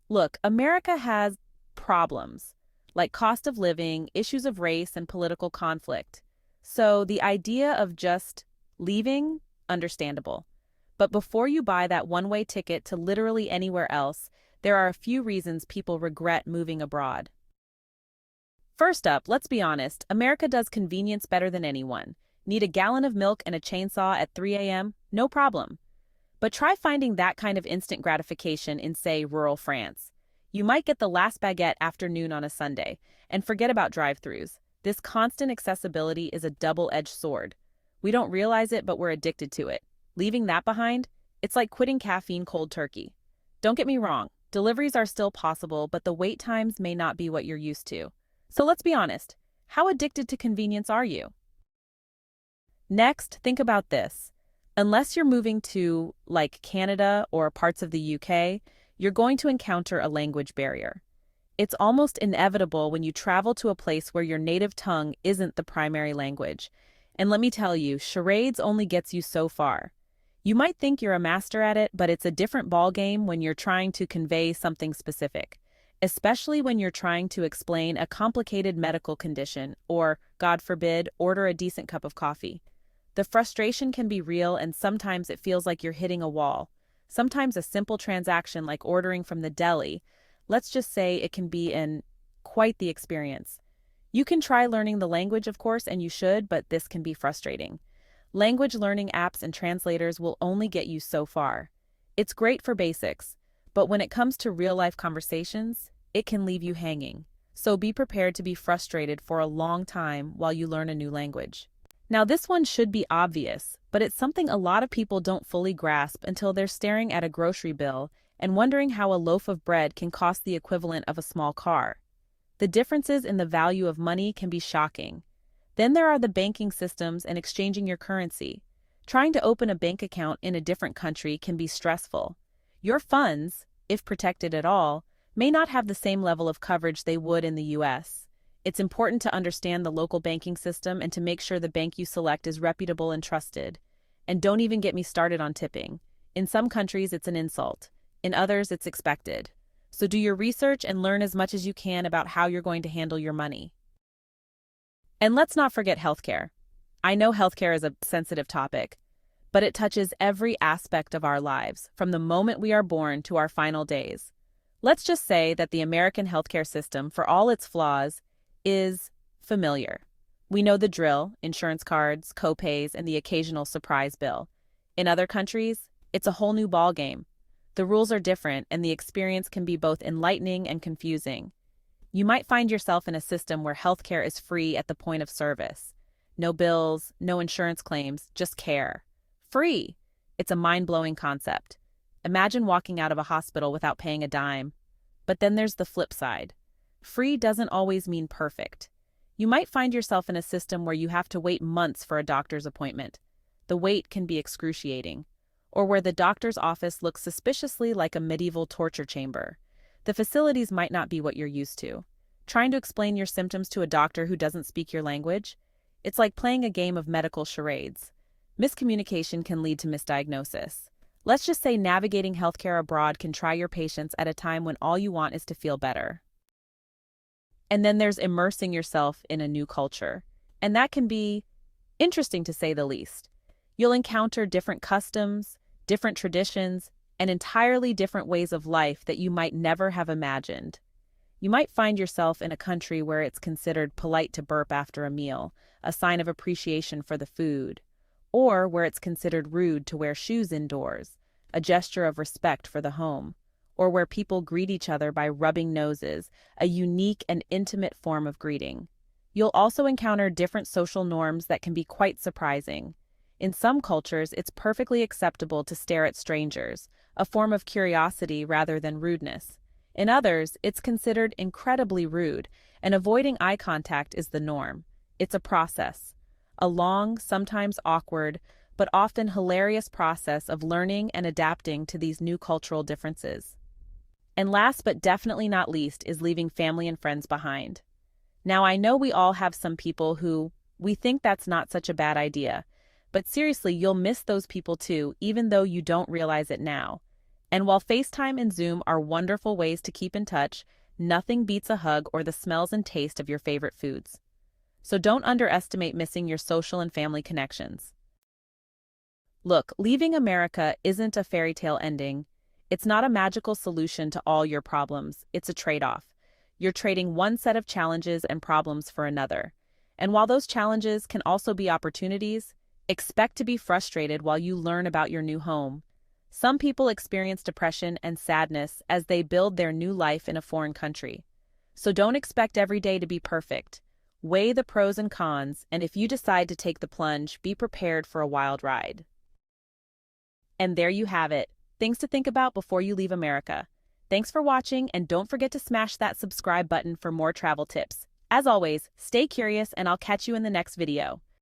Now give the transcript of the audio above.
Look, America has problems like cost of living, issues of race, and political conflict. So the idea of just leaving, understandable. But before you buy that one-way ticket to literally anywhere else, there are a few reasons people regret moving abroad. First up, let's be honest, America does convenience better than anyone. Need a gallon of milk and a chainsaw at 3 a.m.? No problem. But try finding that kind of instant gratification in, say, rural France. You might get the last baguette afternoon on a Sunday, and forget about drive-thrus. This constant accessibility is a double-edged sword. We don't realize it, but we're addicted to it. Leaving that behind? It's like quitting caffeine cold turkey. Don't get me wrong, deliveries are still possible, but the wait times may not be what you're used to. So let's be honest, how addicted to convenience are you? Next, think about this. Unless you're moving to, like, Canada or parts of the UK, you're going to encounter a language barrier. It's almost inevitable when you travel to a place where your native tongue isn't the primary language. And let me tell you, charades only gets you so far. You might think you're a master at it, but it's a different ballgame when you're trying to convey something specific, especially when you're trying to explain a complicated medical condition or, God forbid, order a decent cup of coffee. The frustration can be real, and sometimes it feels like you're hitting a wall. Sometimes a simple transaction like ordering from the deli, let's just say, it can be quite the experience. You can try learning the language, of course, and you should, but this can be frustrating. Language learning apps and translators will only get you so far. It's great for basics, but when it comes to real-life conversations, it can leave you hanging. So be prepared to be frustrated for a long time while you learn a new language. Now, this one should be obvious, but it's something a lot of people don't fully grasp until they're staring at a grocery bill and wondering how a loaf of bread can cost the equivalent of a small car. The differences in the value of money can be shocking. Then there are the banking systems and exchanging your currency. Trying to open a bank account in a different country can be stressful. Your funds, if protected at all, may not have the same level of coverage they would in the US. It's important to understand the local banking system and to make sure the bank you select is reputable and trusted. And don't even get me started on tipping. In some countries, it's an insult. In others, it's expected. So do your research and learn as much as you can about how you're going to handle your money. And let's not forget healthcare. I know healthcare is a sensitive topic, but it touches every aspect of our lives, from the moment we are born to our final days. Let's just say that the American healthcare system, for all its flaws, is familiar. We know the drill: insurance cards, co-pays, and the occasional surprise bill. In other countries, it's a whole new ballgame. The rules are different, and the experience can be both enlightening and confusing. You might find yourself in a system where healthcare is free at the point of service. No bills, no insurance claims, just care. Free! It's a mind-blowing concept. Imagine walking out of a hospital without paying a dime. But then there's the flip side. Free doesn't always mean perfect. You might find yourself in a system where you have to wait months for a doctor's appointment. The wait can be excruciating. Or where the doctor's office looks suspiciously like a medieval torture chamber. The facilities might not be what you're used to. Trying to explain your symptoms to a doctor who doesn't speak your language? It's like playing a game of medical charades. Miscommunication can lead to misdiagnosis. Let's just say navigating healthcare abroad can try your patience at a time when all you want is to feel better. And then there's immersing yourself in a new culture. And that can be interesting, to say the least. You'll encounter different customs, different traditions, and entirely different ways of life that you might never have imagined. You might find yourself in a country where it's considered polite to burp after a meal, a sign of appreciation for the food, or where it's considered rude to wear shoes indoors, a gesture of respect for the home, or where people greet each other by rubbing noses, a unique and intimate form of greeting. You'll also encounter different social norms that can be quite surprising. In some cultures, it's perfectly acceptable to stare at strangers, a form of curiosity rather than rudeness. In others, it's considered incredibly rude, and avoiding eye contact is the norm. It's a process. A long, sometimes awkward, but often hilarious process of learning and adapting to these new cultural differences. And last but definitely not least is leaving family and friends behind. Now, I know we all have some people who we think that's not such a bad idea, but seriously, you'll miss those people too, even though you don't realize it now. And while FaceTime and Zoom are wonderful ways to keep in touch, nothing beats a hug or the smells and taste of your favorite foods. So don't underestimate missing your social and family connections. Look, leaving America isn't a fairy tale ending. It's not a magical solution to all your problems. It's a trade-off. You're trading one set of challenges and problems for another. And while those challenges can also be opportunities, expect to be frustrated while you learn about your new home. Some people experience depression and sadness as they build their new life in a foreign country. So don't expect every day to be perfect. Weigh the pros and cons, and if you decide to take the plunge, be prepared for a wild ride. And there you have it. Things to think about before you leave America. Thanks for watching, and don't forget to smash that subscribe button for more travel tips. As always, stay curious, and I'll catch you in the next video.